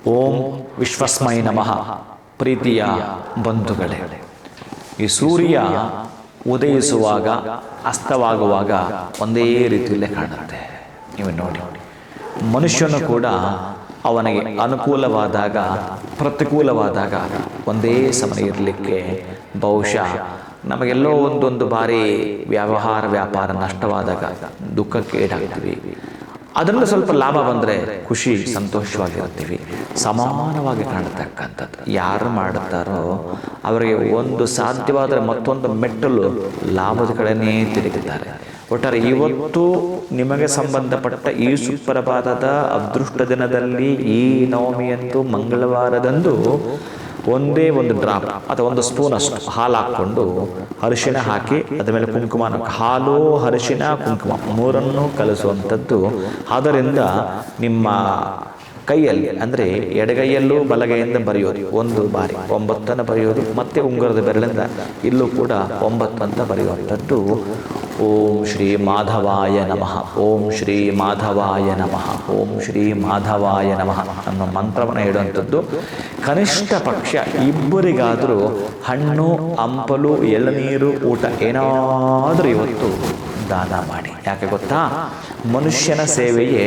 ಓಂ ವಿಶ್ವಸ್ಮೈ ನಮಃ. ಪ್ರೀತಿಯ ಬಂಧುಗಳೇ, ಈ ಸೂರ್ಯ ಉದಯಿಸುವಾಗ ಅಸ್ತವಾಗುವಾಗ ಒಂದೇ ರೀತಿಯಲ್ಲೇ ಕಾಣುತ್ತೆ. ನೀವು ನೋಡಿ, ಮನುಷ್ಯನು ಕೂಡ ಅವನಿಗೆ ಅನುಕೂಲವಾದಾಗ ಪ್ರತಿಕೂಲವಾದಾಗ ಒಂದೇ ಸಮಯ ಇರಲಿಕ್ಕೆ ಬಹುಶಃ ನಮಗೆಲ್ಲೋ ಒಂದೊಂದು ಬಾರಿ ವ್ಯಾಪಾರ ನಷ್ಟವಾದಾಗ ದುಃಖಕ್ಕೆ ಈಡಾಗ್ತೀವಿ. ಅದರಿಂದ ಸ್ವಲ್ಪ ಲಾಭ ಬಂದರೆ ಖುಷಿ ಸಂತೋಷವಾಗಿರ್ತೀವಿ. ಸಮಾನವಾಗಿ ಕಾಣತಕ್ಕಂಥದ್ದು ಯಾರು ಮಾಡುತ್ತಾರೋ ಅವರಿಗೆ ಒಂದು ಸಾಧ್ಯವಾದರೆ ಮತ್ತೊಂದು ಮೆಟ್ಟಲು ಲಾಭದ ಕಡೆನೇ ತಿರುಗಿದ್ದಾರೆ. ಒಟ್ಟಾರೆ ಇವತ್ತು ನಿಮಗೆ ಸಂಬಂಧಪಟ್ಟ ಈ ಸುಪ್ರಭಾತದ ಅದೃಷ್ಟ ದಿನದಲ್ಲಿ ಈ ನವಮಿಯಂದು ಮಂಗಳವಾರದಂದು ಒಂದೇ ಒಂದು ಡ್ರಾಪ್ ಅಥವಾ ಒಂದು ಸ್ಪೂನ್ ಅಷ್ಟು ಹಾಲು ಹಾಕ್ಕೊಂಡು ಅರಿಶಿಣ ಹಾಕಿ ಅದರ ಮೇಲೆ ಕುಂಕುಮ, ಹಾಲು ಅರಿಶಿಣ ಕುಂಕುಮ ಮೂರನ್ನು ಕಲಿಸುವಂಥದ್ದು. ಅದರಿಂದ ನಿಮ್ಮ ಕೈಯಲ್ಲಿ ಅಂದರೆ ಎಡಗೈಯಲ್ಲೂ ಬಲಗೈಯಿಂದ ಬರೆಯೋದು ಒಂದು ಬಾರಿ 9 ಬರೆಯೋದು, ಮತ್ತೆ ಉಂಗುರದ ಬೆರಳಿಂದ ಇಲ್ಲೂ ಕೂಡ 9 ಅಂತ ಬರೆಯುವಂಥದ್ದು. ಓಂ ಶ್ರೀ ಮಾಧವಾಯ ನಮಃ, ಓಂ ಶ್ರೀ ಮಾಧವಾಯ ನಮಃ, ಓಂ ಶ್ರೀ ಮಾಧವಾಯ ನಮಃ ಅನ್ನೋ ಮಂತ್ರವನ್ನು ಹೇಳುವಂಥದ್ದು. ಕನಿಷ್ಠ ಪಕ್ಷ ಇಬ್ಬರಿಗಾದರೂ ಹಣ್ಣು, ಹಂಪಲು, ಎಳನೀರು ಊಟ ಏನಾದರೂ ಇವತ್ತು ದಾನ ಮಾಡಿ. ಯಾಕೆ ಗೊತ್ತಾ? ಮನುಷ್ಯನ ಸೇವೆಯೇ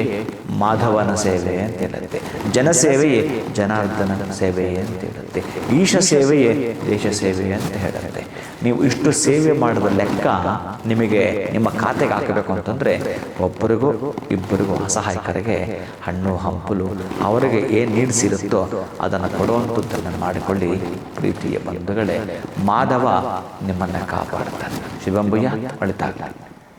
ಮಾಧವನ ಸೇವೆ ಅಂತ ಹೇಳುತ್ತೆ, ಜನಸೇವೆಯೇ ಜನಾರ್ದನ ಸೇವೆಯೇ ಅಂತ ಹೇಳುತ್ತೆ, ಈಶ ಸೇವೆಯೇ ದೇಶ ಸೇವೆ ಅಂತ ಹೇಳುತ್ತೆ. ನೀವು ಇಷ್ಟು ಸೇವೆ ಮಾಡಿದ ಲೆಕ್ಕ ನಿಮಗೆ ನಿಮ್ಮ ಖಾತೆಗೆ ಹಾಕಬೇಕು ಅಂತಂದರೆ ಒಬ್ಬರಿಗೂ ಇಬ್ಬರಿಗೂ ಅಸಹಾಯಕರಿಗೆ ಹಣ್ಣು ಹಂಪಲು ಅವರಿಗೆ ಏನು ನೀಡಿಸಿರುತ್ತೋ ಅದನ್ನು ಕೊಡುವಂಥದ್ದನ್ನು ಮಾಡಿಕೊಳ್ಳಿ. ಪ್ರೀತಿಯ ಬಂಧುಗಳೇ, ಮಾಧವ ನಿಮ್ಮನ್ನು ಕಾಪಾಡ್ತಾನೆ. ಶಿವಂಬುಯ್ಯ ಒಳಿತಾಗಲಿ.